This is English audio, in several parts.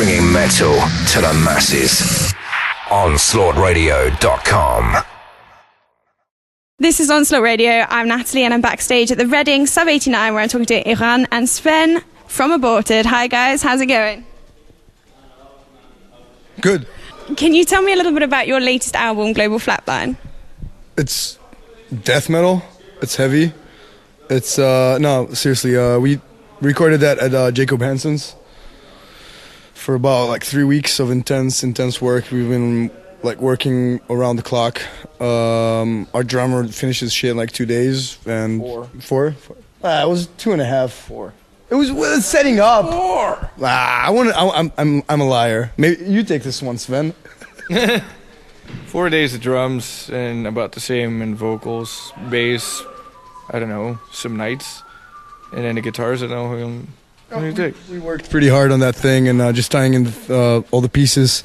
bringing metal to the masses. OnslaughtRadio.com. This is Onslaught Radio. I'm Natalie and I'm backstage at the Reading Sub89 where I'm talking to Iran and Sven from Aborted. Hi guys, how's it going? Good. Can you tell me a little bit about your latest album, Global Flatline? It's death metal. It's heavy. It's, no, seriously, we recorded that at Jacob Hansen's for about like 3 weeks of intense work. We've been like working around the clock. Our drummer finishes shit in like 2 days and four. It was 2.5. 4. It was setting up. 4. I'm a liar. Maybe you take this one, Sven. 4 days of drums and about the same in vocals, bass. I don't know, some nights, and then the guitars. I don't know. What do you think? We worked pretty hard on that thing and just tying in all the pieces.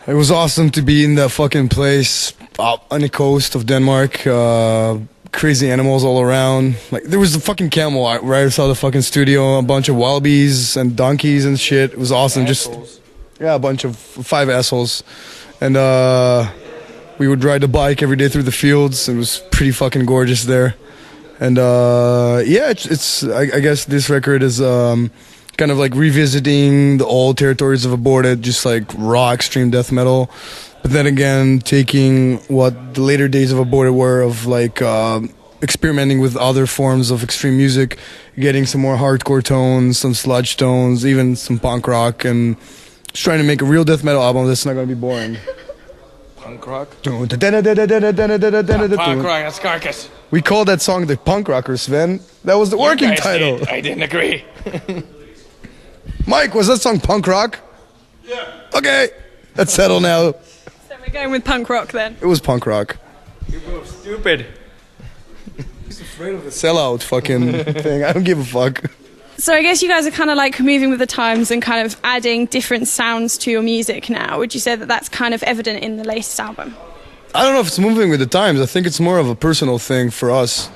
It was awesome to be in that fucking place up on the coast of Denmark. Crazy animals all around. Like there was a fucking camel right outside the fucking studio. A bunch of wallabies and donkeys and shit. It was awesome. Assholes. A bunch of 5 assholes. And we would ride the bike every day through the fields. It was pretty fucking gorgeous there. And it's I guess this record is kind of like revisiting the old territories of Aborted, just like raw extreme death metal, but then again taking what the later days of Aborted were of like experimenting with other forms of extreme music, getting some more hardcore tones, some sludge tones, even some punk rock, and just trying to make a real death metal album that's not going to be boring. Punk rock? Punk rock, that's carcass. We called that song the Punk Rocker, Sven. That was the working title. I didn't agree. Mike, was that song punk rock? Yeah. Okay, that's settled now. So we're going with punk rock then? It was punk rock. You're both stupid. He's afraid of the sellout fucking thing. I don't give a fuck. So I guess you guys are kind of like moving with the times and kind of adding different sounds to your music now. Would you say that that's kind of evident in the latest album? I don't know if it's moving with the times. I think it's more of a personal thing for us.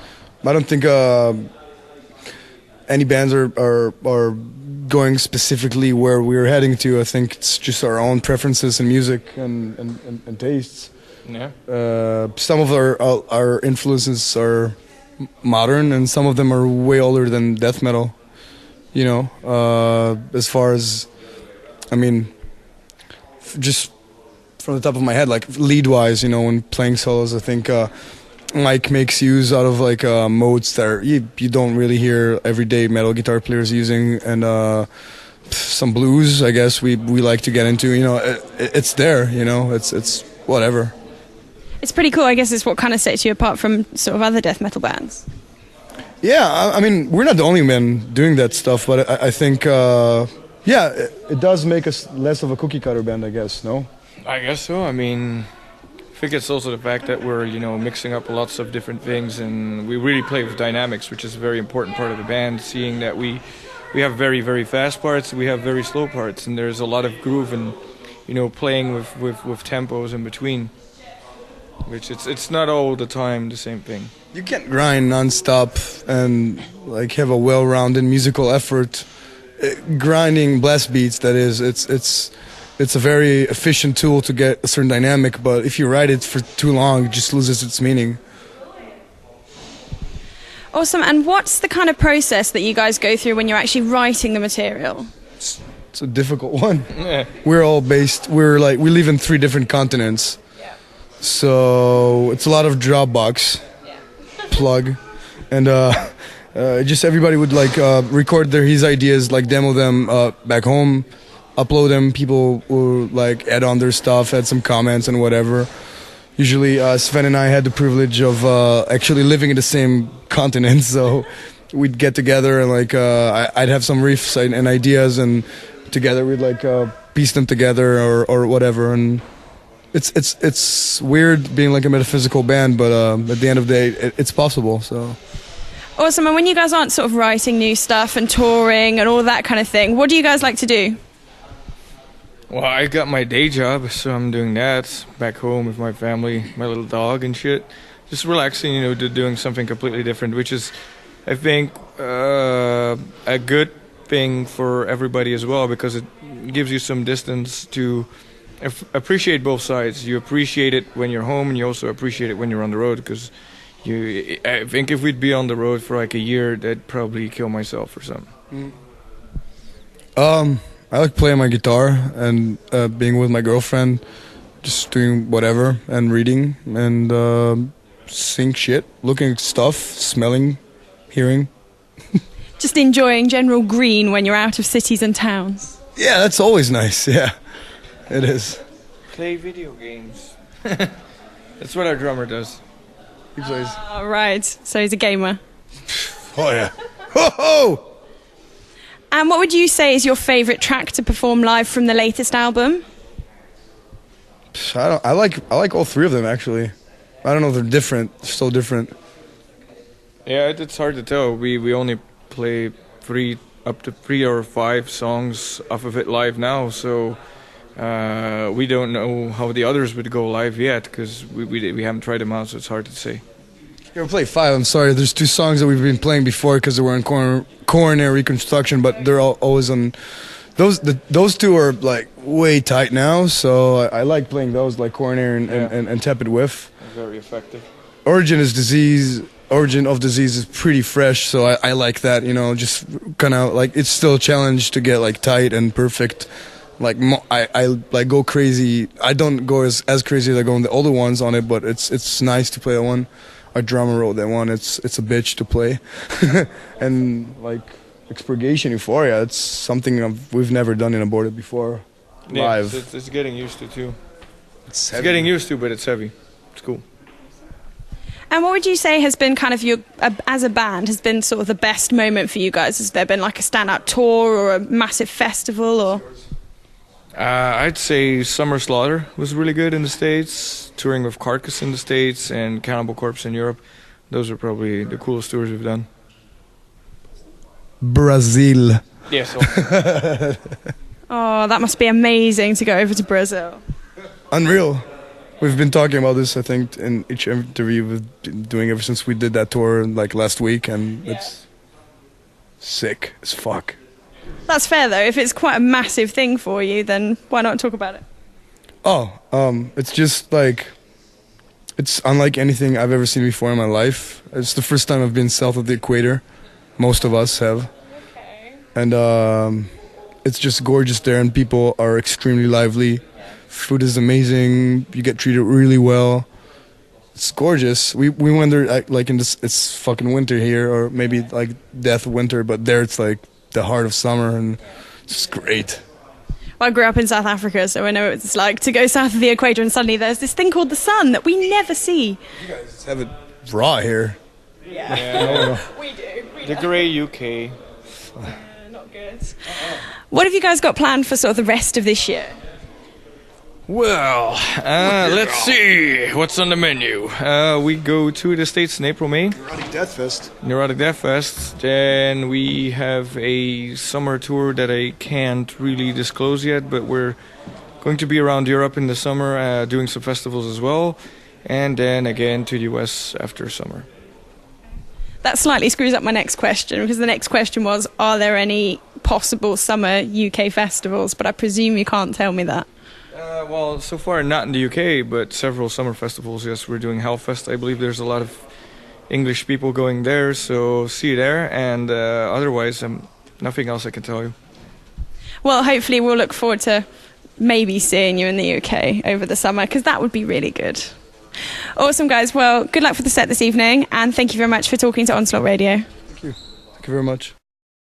I don't think any bands are going specifically where we're heading to. I think it's just our own preferences in music and tastes. Yeah. Some of our influences are modern, and some of them are way older than death metal. You know, as far as, I mean, just from the top of my head, like lead-wise, you know, when playing solos, I think Mike makes use out of like modes that you don't really hear everyday metal guitar players using, and some blues, I guess we like to get into. You know, it's there. You know, it's whatever. It's pretty cool. I guess it's what kind of sets you apart from sort of other death metal bands. Yeah, I mean, we're not the only men doing that stuff, but I think, it does make us less of a cookie-cutter band, I guess, no? I guess so. I mean, I think it's also the fact that we're, you know, mixing up lots of different things, and we really play with dynamics, which is a very important part of the band, seeing that we have very, very fast parts, we have very slow parts, and there's a lot of groove and, you know, playing with tempos in between, which it's not all the time the same thing. You can't grind non-stop and like have a well-rounded musical effort. Grinding blast beats, that is, it's a very efficient tool to get a certain dynamic, but if you write it for too long, it just loses its meaning. Awesome. And what's the kind of process that you guys go through when you're actually writing the material? It's a difficult one. Yeah. We live in 3 different continents. So it's a lot of Dropbox plug, and just everybody would like record his ideas, like demo them back home, upload them. People will like add on their stuff, add some comments and whatever. Usually Sven and I had the privilege of actually living in the same continent, so we'd get together and like I'd have some riffs and ideas, and together we'd like piece them together or whatever. And it's weird being like a metaphysical band, but at the end of the day, it's possible. So awesome. And when you guys aren't sort of writing new stuff and touring and all that kind of thing, what do you guys like to do? Well, I got my day job, so I'm doing that back home with my family, my little dog and shit. Just relaxing, you know, doing something completely different, which is, I think, a good thing for everybody as well, because it gives you some distance to appreciate both sides. You appreciate it when you're home, and you also appreciate it when you're on the road, because I think if we'd be on the road for like a year, that'd probably kill myself or something. I like playing my guitar and being with my girlfriend, just doing whatever and reading and seeing shit, looking at stuff, smelling, hearing. Just enjoying general green when you're out of cities and towns. Yeah, that's always nice. Yeah, it is. Play video games. That's what our drummer does. He plays. Right, so he's a gamer. Oh yeah. Ho ho! And what would you say is your favourite track to perform live from the latest album? I like all three of them actually. I don't know if they're different. They're still different. Yeah, it's hard to tell. We only play up to 3 or 5 songs off of it live now, so we don't know how the others would go live yet, because we haven't tried them out, so it's hard to say. Yeah, we play 5. I'm sorry. There's 2 songs that we've been playing before because they were in coronary reconstruction, but they're always on. Those 2 are like way tight now, so I like playing those, like coronary and tepid whiff. Very effective. Origin of Disease is pretty fresh, so I like that. You know, just kind of like it's still a challenge to get like tight and perfect. Like I like go crazy. I don't go as crazy as I go on the older ones on it, but it's nice to play that one. Our drummer wrote that one. It's a bitch to play, and like Expurgation Euphoria. It's something we've never done in Aborted before. Live. Yeah, it's getting used to too. It's getting used to, but it's heavy. It's cool. And what would you say has been kind of as a band, has been sort of the best moment for you guys? Has there been like a standout tour or a massive festival or? I'd say Summer Slaughter was really good in the States, touring with Carcass in the States and Cannibal Corpse in Europe. Those are probably the coolest tours we've done. Brazil. Yes. Oh, that must be amazing to go over to Brazil. Unreal. We've been talking about this, I think, in each interview we've been doing ever since we did that tour like last week, and it's sick as fuck. That's fair though. If it's quite a massive thing for you, then why not talk about it? It's just like, it's unlike anything I've ever seen before in my life. It's the first time I've been south of the equator. Most of us have. Okay. And it's just gorgeous there, and people are extremely lively. Food is amazing. You get treated really well. It's gorgeous. We went there like in this. It's fucking winter here, or maybe like death winter, but there it's like the heart of summer, and it's just great. Well, I grew up in South Africa, so I know what it's like to go south of the equator, and suddenly there's this thing called the sun that we never see. You guys have it raw here. Yeah. We do. The grey UK. Not good. What have you guys got planned for sort of the rest of this year? Well, let's see what's on the menu. We go to the States in April, May. Neurotic Death Fest. Then we have a summer tour that I can't really disclose yet, but we're going to be around Europe in the summer, doing some festivals as well. And then again to the US after summer. That slightly screws up my next question, because the next question was, are there any possible summer UK festivals? But I presume you can't tell me that. Well, so far not in the UK, but several summer festivals. Yes, we're doing Hellfest. I believe there's a lot of English people going there, so see you there. And otherwise, nothing else I can tell you. Well, hopefully we'll look forward to maybe seeing you in the UK over the summer, because that would be really good. Awesome, guys. Well, good luck for the set this evening, and thank you very much for talking to Onslaught Radio. Thank you very much.